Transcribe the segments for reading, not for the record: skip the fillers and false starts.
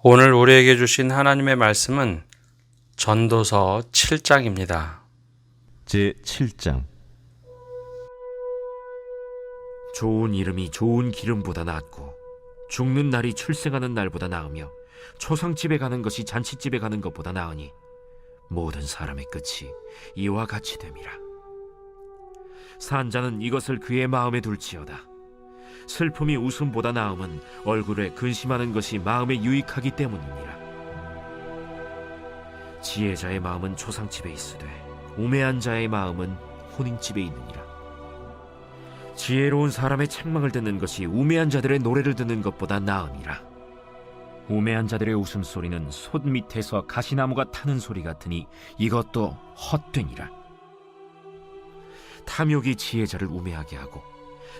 오늘 우리에게 주신 하나님의 말씀은 전도서 7장입니다. 제7장. 좋은 이름이 좋은 기름보다 낫고 죽는 날이 출생하는 날보다 나으며 초상집에 가는 것이 잔치집에 가는 것보다 나으니 모든 사람의 끝이 이와 같이 됨이라. 산 자는 이것을 그의 마음에 둘지어다. 슬픔이 웃음보다 나음은 얼굴에 근심하는 것이 마음에 유익하기 때문이니라. 지혜자의 마음은 초상집에 있으되 우매한 자의 마음은 혼인집에 있느니라. 지혜로운 사람의 책망을 듣는 것이 우매한 자들의 노래를 듣는 것보다 나음이라. 우매한 자들의 웃음소리는 솥 밑에서 가시나무가 타는 소리 같으니 이것도 헛되니라. 탐욕이 지혜자를 우매하게 하고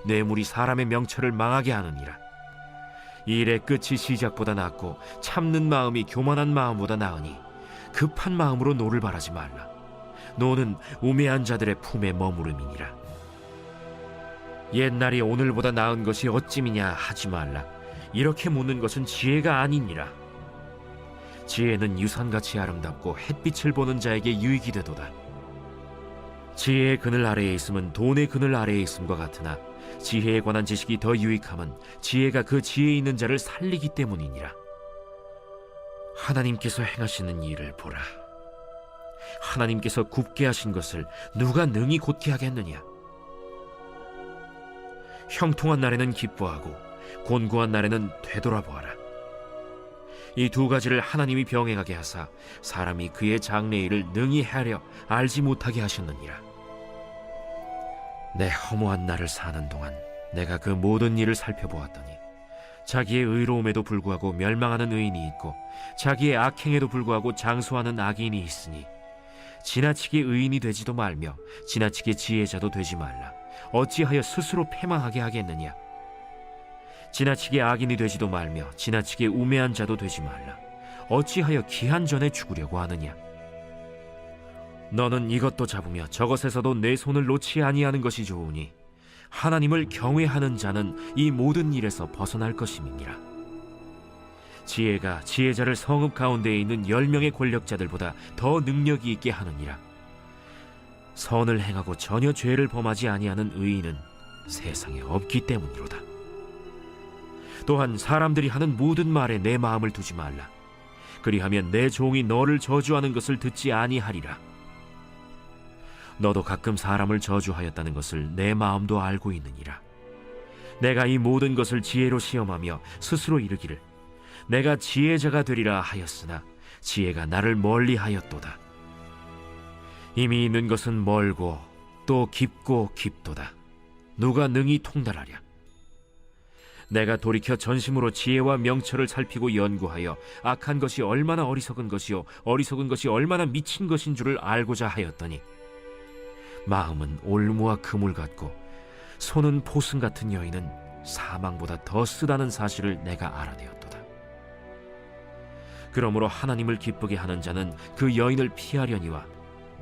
뇌물이 사람의 명철을 망하게 하느니라. 일의 끝이 시작보다 낫고 참는 마음이 교만한 마음보다 나으니 급한 마음으로 노를 바라지 말라. 노는 우매한 자들의 품에 머무름이니라. 옛날이 오늘보다 나은 것이 어찌미냐 하지 말라. 이렇게 묻는 것은 지혜가 아니니라. 지혜는 유산같이 아름답고 햇빛을 보는 자에게 유익이 되도다. 지혜의 그늘 아래에 있음은 돈의 그늘 아래에 있음과 같으나 지혜에 관한 지식이 더 유익함은 지혜가 그 지혜 있는 자를 살리기 때문이니라. 하나님께서 행하시는 일을 보라. 하나님께서 굽게 하신 것을 누가 능히 곧게 하겠느냐. 형통한 날에는 기뻐하고 곤고한 날에는 되돌아보아라. 이 두 가지를 하나님이 병행하게 하사 사람이 그의 장래일을 능히 하려 알지 못하게 하셨느니라. 내 허무한 날을 사는 동안 내가 그 모든 일을 살펴보았더니 자기의 의로움에도 불구하고 멸망하는 의인이 있고 자기의 악행에도 불구하고 장수하는 악인이 있으니 지나치게 의인이 되지도 말며 지나치게 지혜자도 되지 말라. 어찌하여 스스로 패망하게 하겠느냐. 지나치게 악인이 되지도 말며 지나치게 우매한 자도 되지 말라. 어찌하여 기한 전에 죽으려고 하느냐. 너는 이것도 잡으며 저것에서도 내 손을 놓지 아니하는 것이 좋으니 하나님을 경외하는 자는 이 모든 일에서 벗어날 것임이니라. 지혜가 지혜자를 성읍 가운데에 있는 10명의 권력자들보다 더 능력이 있게 하느니라. 선을 행하고 전혀 죄를 범하지 아니하는 의인은 세상에 없기 때문이로다. 또한 사람들이 하는 모든 말에 내 마음을 두지 말라. 그리하면 내 종이 너를 저주하는 것을 듣지 아니하리라. 너도 가끔 사람을 저주하였다는 것을 내 마음도 알고 있느니라. 내가 이 모든 것을 지혜로 시험하며 스스로 이르기를 내가 지혜자가 되리라 하였으나 지혜가 나를 멀리하였도다. 이미 있는 것은 멀고 또 깊고 깊도다. 누가 능히 통달하랴. 내가 돌이켜 전심으로 지혜와 명철을 살피고 연구하여 악한 것이 얼마나 어리석은 것이요 어리석은 것이 얼마나 미친 것인 줄을 알고자 하였더니 마음은 올무와 그물 같고 손은 포승 같은 여인은 사망보다 더 쓰다는 사실을 내가 알아내었도다. 그러므로 하나님을 기쁘게 하는 자는 그 여인을 피하려니와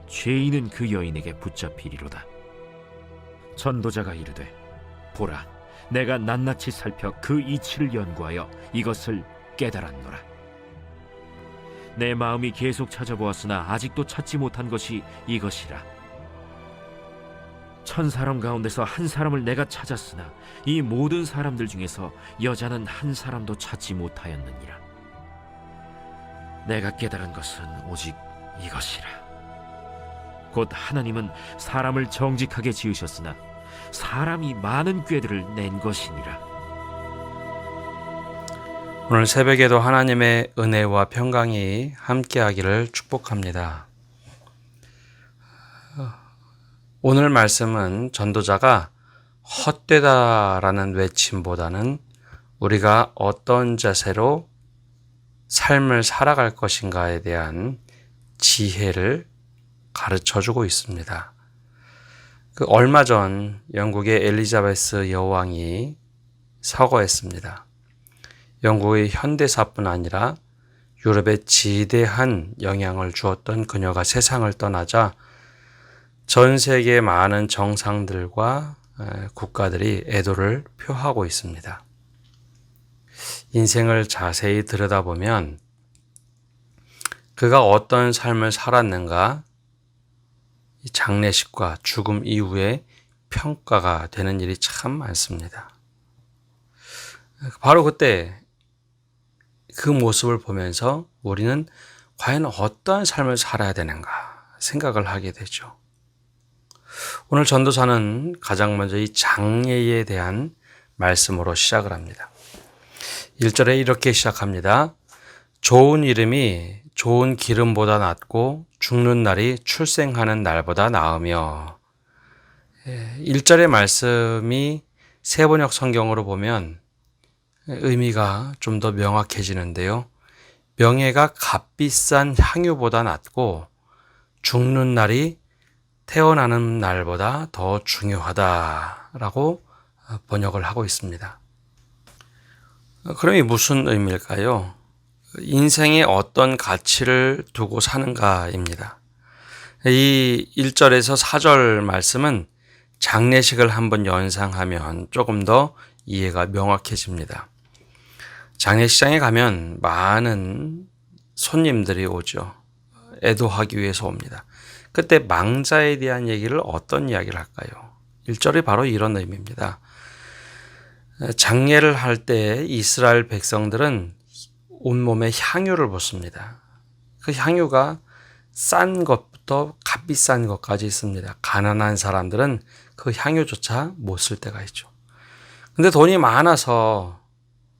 죄인은 그 여인에게 붙잡히리로다. 전도자가 이르되 보라, 내가 낱낱이 살펴 그 이치를 연구하여 이것을 깨달았노라. 내 마음이 계속 찾아보았으나 아직도 찾지 못한 것이 이것이라. 1000사람 가운데서 한 사람을 내가 찾았으나 이 모든 사람들 중에서 여자는 한 사람도 찾지 못하였느니라. 내가 깨달은 것은 오직 이것이라. 곧 하나님은 사람을 정직하게 지으셨으나 사람이 많은 꾀들을 낸 것이니라. 오늘 새벽에도 하나님의 은혜와 평강이 함께하기를 축복합니다. 오늘 말씀은 전도자가 헛되다라는 외침보다는 우리가 어떤 자세로 삶을 살아갈 것인가에 대한 지혜를 가르쳐주고 있습니다. 얼마 전 영국의 엘리자베스 여왕이 서거했습니다. 영국의 현대사뿐 아니라 유럽에 지대한 영향을 주었던 그녀가 세상을 떠나자 전 세계 많은 정상들과 국가들이 애도를 표하고 있습니다. 인생을 자세히 들여다보면 그가 어떤 삶을 살았는가 이 장례식과 죽음 이후에 평가가 되는 일이 참 많습니다. 바로 그때 그 모습을 보면서 우리는 과연 어떠한 삶을 살아야 되는가 생각을 하게 되죠. 오늘 전도사는 가장 먼저 이 장례에 대한 말씀으로 시작을 합니다. 1절에 이렇게 시작합니다. 좋은 이름이 좋은 기름보다 낫고 죽는 날이 출생하는 날보다 나으며 1절의 말씀이 세번역 성경으로 보면 의미가 좀 더 명확해지는데요. 명예가 값비싼 향유보다 낫고 죽는 날이 태어나는 날보다 더 중요하다라고 번역을 하고 있습니다. 그럼 이 무슨 의미일까요? 인생에 어떤 가치를 두고 사는가입니다. 이 1절에서 4절 말씀은 장례식을 한번 연상하면 조금 더 이해가 명확해집니다. 장례식장에 가면 많은 손님들이 오죠. 애도하기 위해서 옵니다. 그때 망자에 대한 얘기를 어떤 이야기를 할까요? 1절이 바로 이런 의미입니다. 장례를 할 때 이스라엘 백성들은 온몸에 향유를 붓습니다. 그 향유가 싼 것부터 값비싼 것까지 있습니다. 가난한 사람들은 그 향유조차 못 쓸 때가 있죠. 근데 돈이 많아서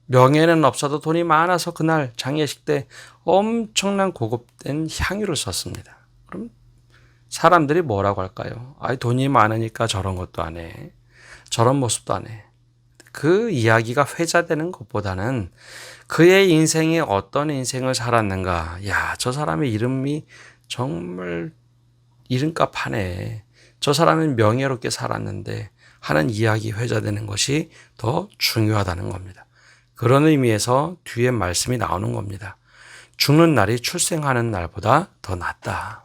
명예는 없어도 돈이 많아서 그날 장례식 때 엄청난 고급된 향유를 썼습니다. 그럼 사람들이 뭐라고 할까요? 돈이 많으니까 저런 것도 안 해. 저런 모습도 안 해. 그 이야기가 회자되는 것보다는 그의 인생에 어떤 인생을 살았는가. 야, 저 사람의 이름이 정말 이름값 하네. 저 사람은 명예롭게 살았는데 하는 이야기 회자되는 것이 더 중요하다는 겁니다. 그런 의미에서 뒤에 말씀이 나오는 겁니다. 죽는 날이 출생하는 날보다 더 낫다.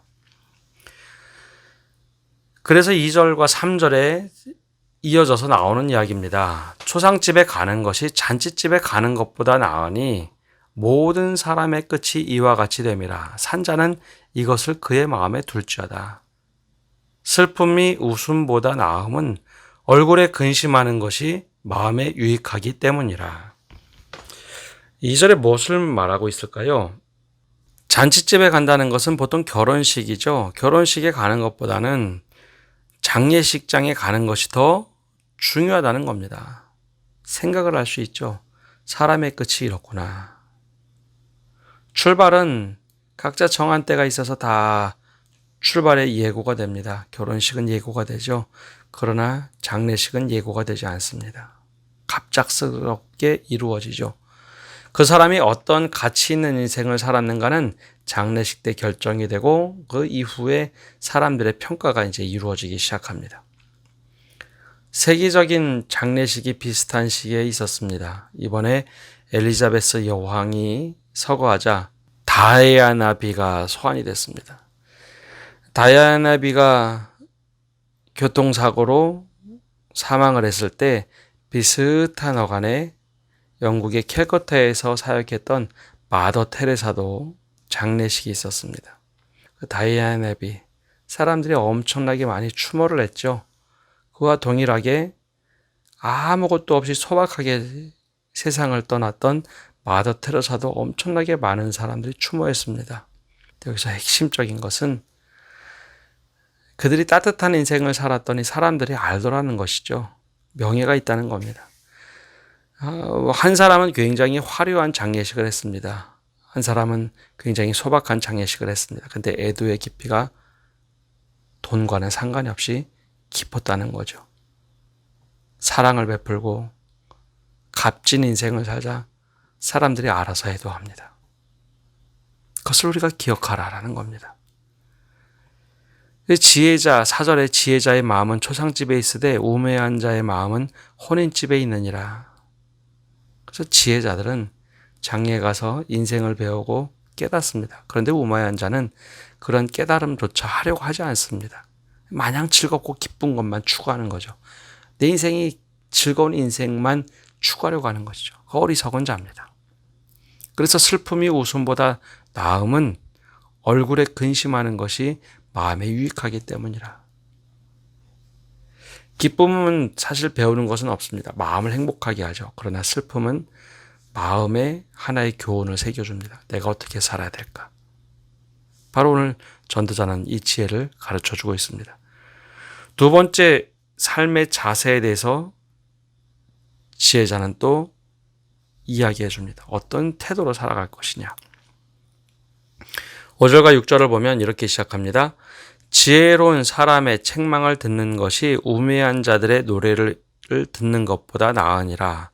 그래서 2절과 3절에 이어져서 나오는 이야기입니다. 초상집에 가는 것이 잔치집에 가는 것보다 나으니 모든 사람의 끝이 이와 같이 됨이라. 산자는 이것을 그의 마음에 둘지어다. 슬픔이 웃음보다 나음은 얼굴에 근심하는 것이 마음에 유익하기 때문이라. 2절에 무엇을 말하고 있을까요? 잔치집에 간다는 것은 보통 결혼식이죠. 결혼식에 가는 것보다는 장례식장에 가는 것이 더 중요하다는 겁니다. 생각을 할 수 있죠. 사람의 끝이 이렇구나. 출발은 각자 정한 때가 있어서 다 출발의 예고가 됩니다. 결혼식은 예고가 되죠. 그러나 장례식은 예고가 되지 않습니다. 갑작스럽게 이루어지죠. 그 사람이 어떤 가치 있는 인생을 살았는가는 장례식 때 결정이 되고 그 이후에 사람들의 평가가 이제 이루어지기 시작합니다. 세계적인 장례식이 비슷한 시기에 있었습니다. 이번에 엘리자베스 여왕이 서거하자 다이아나비가 소환이 됐습니다. 다이아나비가 교통사고로 사망을 했을 때 비슷한 어간에 영국의 캘커타에서 사역했던 마더 테레사도 장례식이 있었습니다. 그 다이아나비, 사람들이 엄청나게 많이 추모를 했죠. 그와 동일하게 아무것도 없이 소박하게 세상을 떠났던 마더 테레사도 엄청나게 많은 사람들이 추모했습니다. 여기서 핵심적인 것은 그들이 따뜻한 인생을 살았더니 사람들이 알더라는 것이죠. 명예가 있다는 겁니다. 한 사람은 굉장히 화려한 장례식을 했습니다. 한 사람은 굉장히 소박한 장례식을 했습니다. 근데 애도의 깊이가 돈과는 상관이 없이 깊었다는 거죠. 사랑을 베풀고 값진 인생을 살자 사람들이 알아서 애도합니다. 그것을 우리가 기억하라라는 겁니다. 지혜자, 4절의 지혜자의 마음은 초상집에 있으되 우매한 자의 마음은 혼인집에 있느니라. 그래서 지혜자들은 장례에 가서 인생을 배우고 깨닫습니다. 그런데 우매한 자는 그런 깨달음조차 하려고 하지 않습니다. 마냥 즐겁고 기쁜 것만 추구하는 거죠. 내 인생이 즐거운 인생만 추구하려고 하는 것이죠. 그 어리석은 자입니다. 그래서 슬픔이 웃음보다 나음은 얼굴에 근심하는 것이 마음에 유익하기 때문이라. 기쁨은 사실 배우는 것은 없습니다. 마음을 행복하게 하죠. 그러나 슬픔은 마음에 하나의 교훈을 새겨줍니다. 내가 어떻게 살아야 될까? 바로 오늘 전도자는 이 지혜를 가르쳐주고 있습니다. 두 번째, 삶의 자세에 대해서 지혜자는 또 이야기해 줍니다. 어떤 태도로 살아갈 것이냐. 5절과 6절을 보면 이렇게 시작합니다. 지혜로운 사람의 책망을 듣는 것이 우매한 자들의 노래를 듣는 것보다 나으니라.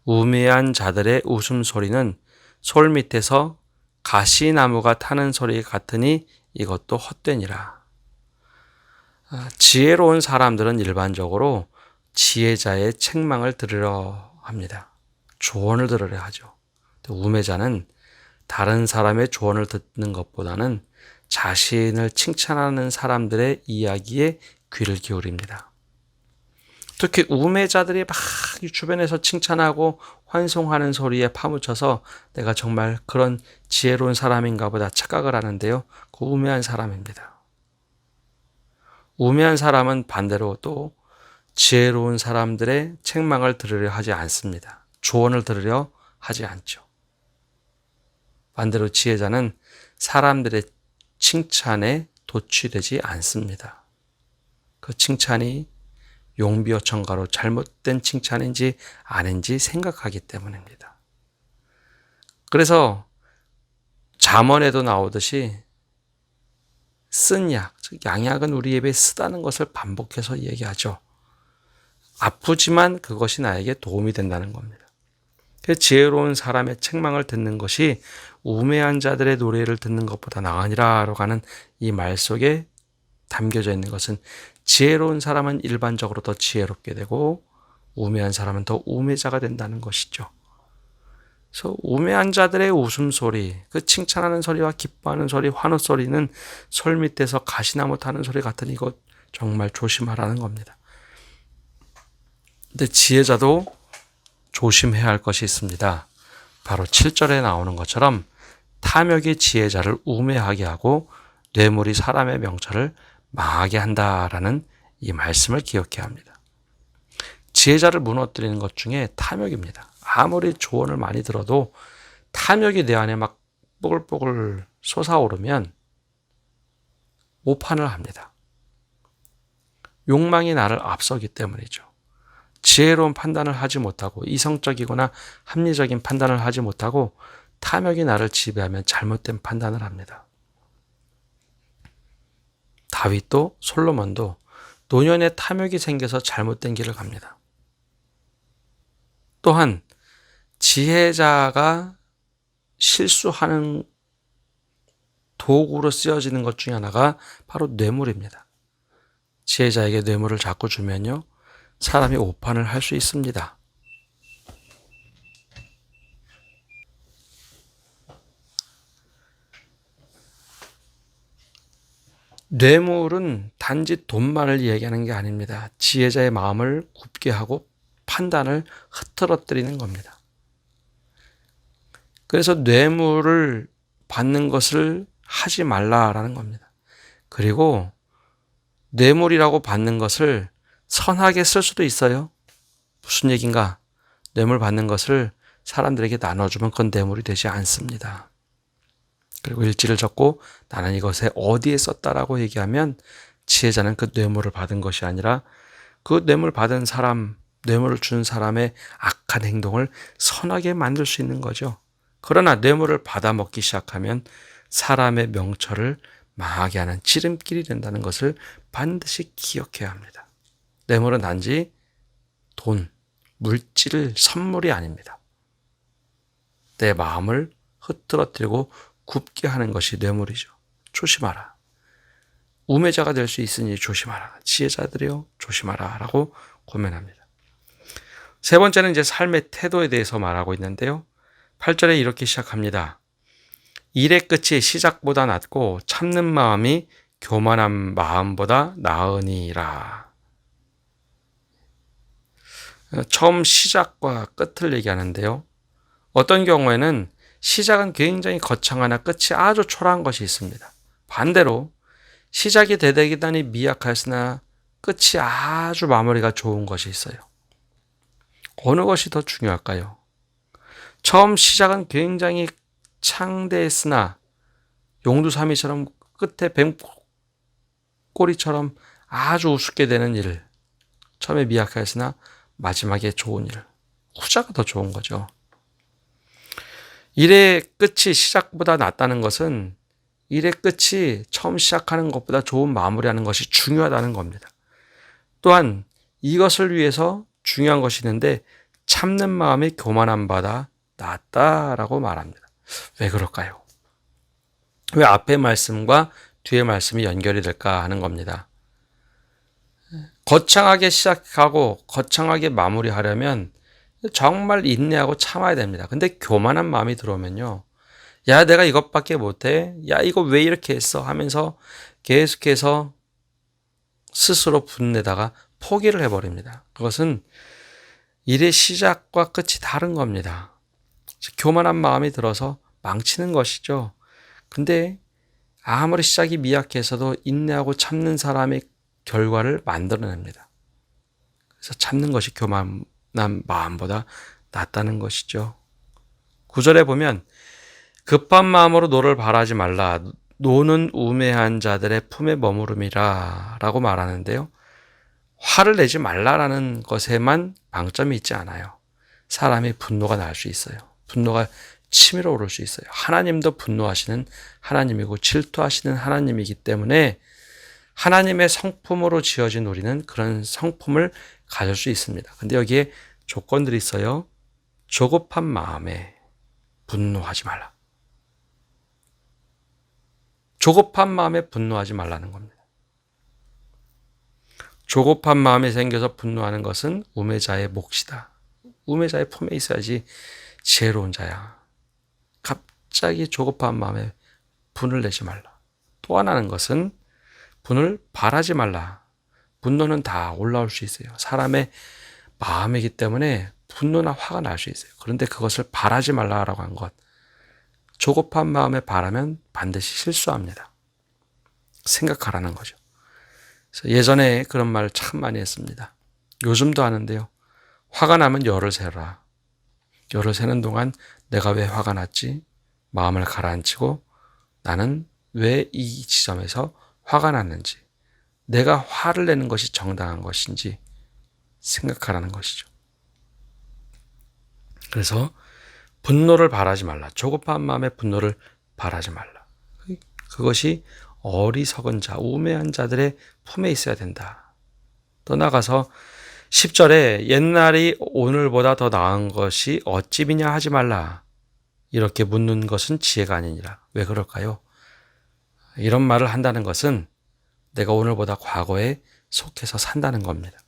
우매한 자들의 웃음소리는 솔 밑에서 가시나무가 타는 소리 같으니 이것도 헛되니라. 지혜로운 사람들은 일반적으로 지혜자의 책망을 들으려 합니다. 조언을 들으려 하죠. 우매자는 다른 사람의 조언을 듣는 것보다는 자신을 칭찬하는 사람들의 이야기에 귀를 기울입니다. 특히 우매자들이 막 주변에서 칭찬하고 환송하는 소리에 파묻혀서 내가 정말 그런 지혜로운 사람인가 보다 착각을 하는데요. 그 우매한 사람입니다. 우매한 사람은 반대로 또 지혜로운 사람들의 책망을 들으려 하지 않습니다. 조언을 들으려 하지 않죠. 반대로 지혜자는 사람들의 칭찬에 도취되지 않습니다. 그 칭찬이 용비어천가로 잘못된 칭찬인지 아닌지 생각하기 때문입니다. 그래서 잠언에도 나오듯이 쓴 약, 즉 양약은 우리 입에 쓰다는 것을 반복해서 얘기하죠. 아프지만 그것이 나에게 도움이 된다는 겁니다. 지혜로운 사람의 책망을 듣는 것이 우매한 자들의 노래를 듣는 것보다 나으니라라고 하는 이 말 속에 담겨져 있는 것은 지혜로운 사람은 일반적으로 더 지혜롭게 되고 우매한 사람은 더 우매자가 된다는 것이죠. 그래서 우매한 자들의 웃음소리, 그 칭찬하는 소리와 기뻐하는 소리, 환호소리는 솔 밑에서 가시나무 타는 소리 같으니 이거 정말 조심하라는 겁니다. 근데 지혜자도 조심해야 할 것이 있습니다. 바로 7절에 나오는 것처럼 탐욕이 지혜자를 우매하게 하고 뇌물이 사람의 명철을 망하게 한다라는 이 말씀을 기억해야 합니다. 지혜자를 무너뜨리는 것 중에 탐욕입니다. 아무리 조언을 많이 들어도 탐욕이 내 안에 막 뽀글뽀글 솟아오르면 오판을 합니다. 욕망이 나를 앞서기 때문이죠. 지혜로운 판단을 하지 못하고 이성적이거나 합리적인 판단을 하지 못하고 탐욕이 나를 지배하면 잘못된 판단을 합니다. 다윗도 솔로몬도 노년에 탐욕이 생겨서 잘못된 길을 갑니다. 또한 지혜자가 실수하는 도구로 쓰여지는 것 중에 하나가 바로 뇌물입니다. 지혜자에게 뇌물을 자꾸 주면요, 사람이 오판을 할 수 있습니다. 뇌물은 단지 돈만을 얘기하는 게 아닙니다. 지혜자의 마음을 굽게 하고 판단을 흐트러뜨리는 겁니다. 그래서 뇌물을 받는 것을 하지 말라라는 겁니다. 그리고 뇌물이라고 받는 것을 선하게 쓸 수도 있어요. 무슨 얘기인가? 뇌물 받는 것을 사람들에게 나눠주면 그건 뇌물이 되지 않습니다. 그리고 일지를 적고 나는 이것에 어디에 썼다라고 얘기하면 지혜자는 그 뇌물을 받은 것이 아니라 그 뇌물 받은 사람, 뇌물을 준 사람의 악한 행동을 선하게 만들 수 있는 거죠. 그러나 뇌물을 받아 먹기 시작하면 사람의 명철을 망하게 하는 지름길이 된다는 것을 반드시 기억해야 합니다. 뇌물은 단지 돈, 물질, 선물이 아닙니다. 내 마음을 흐트러뜨리고 굽게 하는 것이 뇌물이죠. 조심하라. 우매자가 될 수 있으니 조심하라. 지혜자들이여 조심하라 라고 고면합니다. 세 번째는 이제 삶의 태도에 대해서 말하고 있는데요. 8절에 이렇게 시작합니다. 일의 끝이 시작보다 낫고 참는 마음이 교만한 마음보다 나으니라. 처음 시작과 끝을 얘기하는데요. 어떤 경우에는 시작은 굉장히 거창하나 끝이 아주 초라한 것이 있습니다. 반대로 시작이 대대기단이 미약하였으나 끝이 아주 마무리가 좋은 것이 있어요. 어느 것이 더 중요할까요? 처음 시작은 굉장히 창대했으나 용두사미처럼 끝에 뱀꼬리처럼 아주 우습게 되는 일, 처음에 미약하였으나 마지막에 좋은 일, 후자가 더 좋은 거죠. 일의 끝이 시작보다 낫다는 것은 일의 끝이 처음 시작하는 것보다 좋은 마무리하는 것이 중요하다는 겁니다. 또한 이것을 위해서 중요한 것이 있는데 참는 마음이 교만함보다 낫다라고 말합니다. 왜 그럴까요? 왜 앞의 말씀과 뒤의 말씀이 연결이 될까 하는 겁니다. 거창하게 시작하고 거창하게 마무리하려면 정말 인내하고 참아야 됩니다. 근데 교만한 마음이 들어오면요. 야, 내가 이것밖에 못해? 야, 이거 왜 이렇게 했어? 하면서 계속해서 스스로 분내다가 포기를 해버립니다. 그것은 일의 시작과 끝이 다른 겁니다. 교만한 마음이 들어서 망치는 것이죠. 근데 아무리 시작이 미약해서도 인내하고 참는 사람의 결과를 만들어냅니다. 그래서 참는 것이 교만한 마음보다 낫다는 것이죠. 9절에 보면 급한 마음으로 노를 바라지 말라. 노는 우매한 자들의 품에 머무름이라 라고 말하는데요. 화를 내지 말라라는 것에만 방점이 있지 않아요. 사람이 분노가 날 수 있어요. 분노가 치밀어 오를 수 있어요. 하나님도 분노하시는 하나님이고 질투하시는 하나님이기 때문에 하나님의 성품으로 지어진 우리는 그런 성품을 가질 수 있습니다. 근데 여기에 조건들이 있어요. 조급한 마음에 분노하지 말라. 조급한 마음에 분노하지 말라는 겁니다. 조급한 마음이 생겨서 분노하는 것은 우매자의 몫이다. 우매자의 품에 있어야지 지혜로운 자야. 갑자기 조급한 마음에 분을 내지 말라. 또 하나는 것은 분을 바라지 말라. 분노는 다 올라올 수 있어요. 사람의 마음이기 때문에 분노나 화가 날 수 있어요. 그런데 그것을 바라지 말라라고 한 것. 조급한 마음에 바라면 반드시 실수합니다. 생각하라는 거죠. 그래서 예전에 그런 말 참 많이 했습니다. 요즘도 하는데요. 화가 나면 열을 세라. 열을 세는 동안 내가 왜 화가 났지? 마음을 가라앉히고 나는 왜 이 지점에서 화가 났는지, 내가 화를 내는 것이 정당한 것인지 생각하라는 것이죠. 그래서 분노를 바라지 말라. 조급한 마음에 분노를 바라지 말라. 그것이 어리석은 자, 우매한 자들의 품에 있어야 된다. 또 나가서 10절에 옛날이 오늘보다 더 나은 것이 어찌비냐 하지 말라. 이렇게 묻는 것은 지혜가 아니니라. 왜 그럴까요? 이런 말을 한다는 것은 내가 오늘보다 과거에 속해서 산다는 겁니다.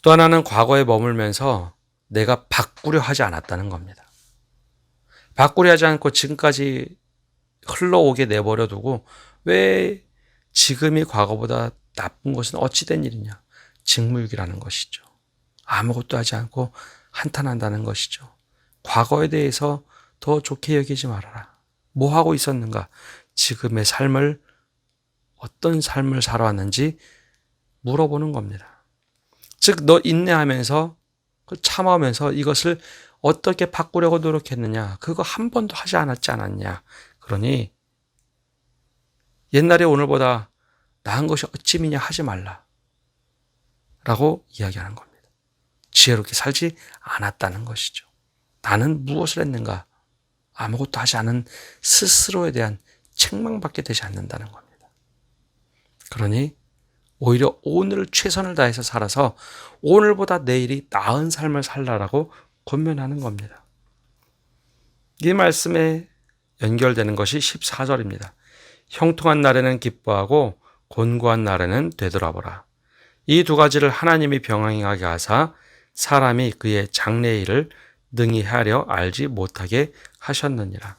또 하나는 과거에 머물면서 내가 바꾸려 하지 않았다는 겁니다. 바꾸려 하지 않고 지금까지 흘러오게 내버려 두고 왜 지금이 과거보다 나쁜 것은 어찌된 일이냐. 직무유기라는 것이죠. 아무것도 하지 않고 한탄한다는 것이죠. 과거에 대해서 더 좋게 여기지 말아라. 뭐 하고 있었는가? 지금의 삶을 어떤 삶을 살아왔는지 물어보는 겁니다. 즉, 너 인내하면서 참아오면서 이것을 어떻게 바꾸려고 노력했느냐? 그거 한 번도 하지 않았냐? 그러니 옛날에 오늘보다 나은 것이 어찌미냐 하지 말라 라고 이야기하는 겁니다. 지혜롭게 살지 않았다는 것이죠. 나는 무엇을 했는가? 아무것도 하지 않은 스스로에 대한 책망받게 되지 않는다는 겁니다. 그러니 오히려 오늘 최선을 다해서 살아서 오늘보다 내일이 나은 삶을 살라라고 권면하는 겁니다. 이 말씀에 연결되는 것이 14절입니다. 형통한 날에는 기뻐하고 곤고한 날에는 되돌아보라. 이 두 가지를 하나님이 병행하게 하사 사람이 그의 장래의 일을 능히 하려 알지 못하게 하셨느니라.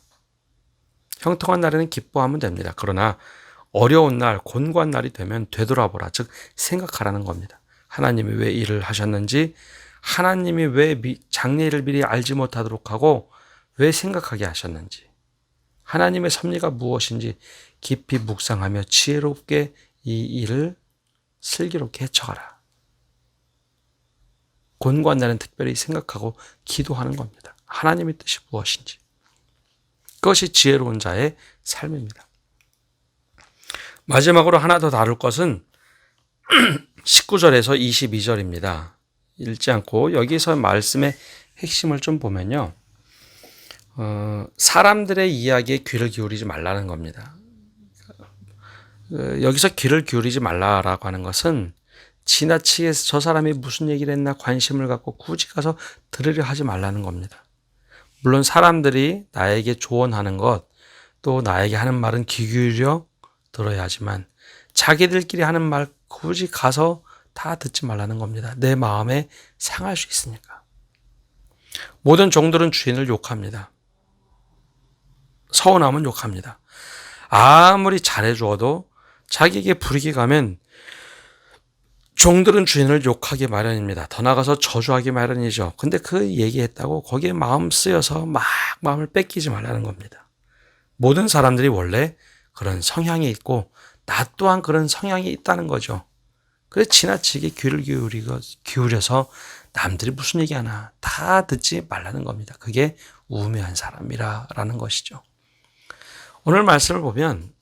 형통한 날에는 기뻐하면 됩니다. 그러나 어려운 날, 곤고한 날이 되면 되돌아보라. 즉 생각하라는 겁니다. 하나님이 왜 일을 하셨는지, 하나님이 왜 장래일을 미리 알지 못하도록 하고 왜 생각하게 하셨는지, 하나님의 섭리가 무엇인지 깊이 묵상하며 지혜롭게 이 일을 슬기롭게 헤쳐가라. 곤고한 날은 특별히 생각하고 기도하는 겁니다. 하나님의 뜻이 무엇인지. 그것이 지혜로운 자의 삶입니다. 마지막으로 하나 더 다룰 것은 19절에서 22절입니다. 읽지 않고 여기서 말씀의 핵심을 좀 보면요. 사람들의 이야기에 귀를 기울이지 말라는 겁니다. 여기서 귀를 기울이지 말라라고 하는 것은 지나치게 저 사람이 무슨 얘기를 했나 관심을 갖고 굳이 가서 들으려 하지 말라는 겁니다. 물론 사람들이 나에게 조언하는 것, 또 나에게 하는 말은 귀 기울여 들어야 하지만 자기들끼리 하는 말 굳이 가서 다 듣지 말라는 겁니다. 내 마음에 상할 수 있으니까. 모든 종들은 주인을 욕합니다. 서운하면 욕합니다. 아무리 잘해주어도 자기에게 불이익이 가면 종들은 주인을 욕하기 마련입니다. 더 나아가서 저주하기 마련이죠. 근데 그 얘기했다고 거기에 마음 쓰여서 막 마음을 뺏기지 말라는 겁니다. 모든 사람들이 원래 그런 성향이 있고 나 또한 그런 성향이 있다는 거죠. 그래서 지나치게 귀를 기울여서 남들이 무슨 얘기하나 다 듣지 말라는 겁니다. 그게 우매한 사람이라는 것이죠. 오늘 말씀을 보면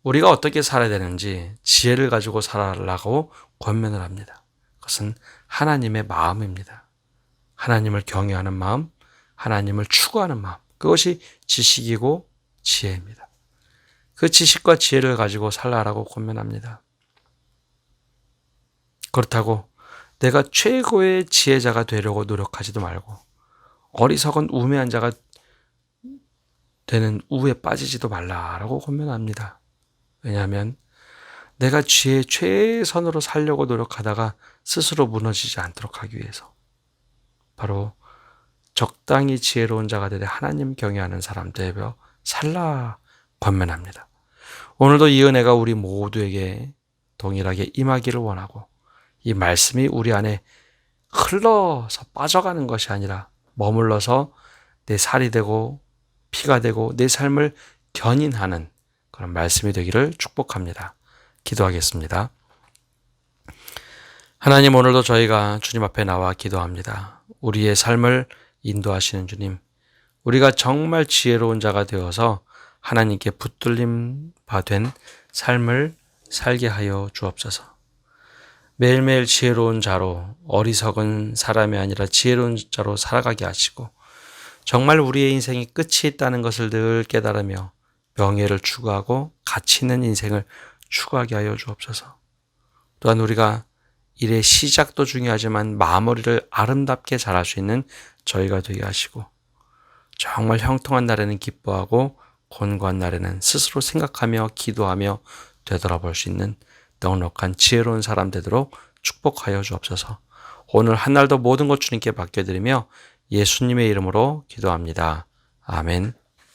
우리가 어떻게 살아야 되는지 지혜를 가지고 살아라고 권면을 합니다. 그것은 하나님의 마음입니다. 하나님을 경외하는 마음, 하나님을 추구하는 마음, 그것이 지식이고 지혜입니다. 그 지식과 지혜를 가지고 살라라고 권면합니다. 그렇다고 내가 최고의 지혜자가 되려고 노력하지도 말고 어리석은 우매한 자가 되는 우에 빠지지도 말라라고 권면합니다. 왜냐하면 내가 지혜의 최선으로 살려고 노력하다가 스스로 무너지지 않도록 하기 위해서 바로 적당히 지혜로운 자가 되되 하나님 경외하는 사람 되어 살라 권면합니다. 오늘도 이 은혜가 우리 모두에게 동일하게 임하기를 원하고 이 말씀이 우리 안에 흘러서 빠져가는 것이 아니라 머물러서 내 살이 되고 피가 되고 내 삶을 견인하는 그런 말씀이 되기를 축복합니다. 기도하겠습니다. 하나님, 오늘도 저희가 주님 앞에 나와 기도합니다. 우리의 삶을 인도하시는 주님, 우리가 정말 지혜로운 자가 되어서 하나님께 붙들림 바된 삶을 살게 하여 주옵소서. 매일매일 지혜로운 자로, 어리석은 사람이 아니라 지혜로운 자로 살아가게 하시고 정말 우리의 인생이 끝이 있다는 것을 늘 깨달으며 명예를 추구하고 가치 있는 인생을 추구하게 하여 주옵소서. 또한 우리가 일의 시작도 중요하지만 마무리를 아름답게 잘할 수 있는 저희가 되게 하시고 정말 형통한 날에는 기뻐하고 곤고한 날에는 스스로 생각하며 기도하며 되돌아볼 수 있는 넉넉한 지혜로운 사람 되도록 축복하여 주옵소서. 오늘 한 날도 모든 것 주님께 맡겨드리며 예수님의 이름으로 기도합니다. 아멘.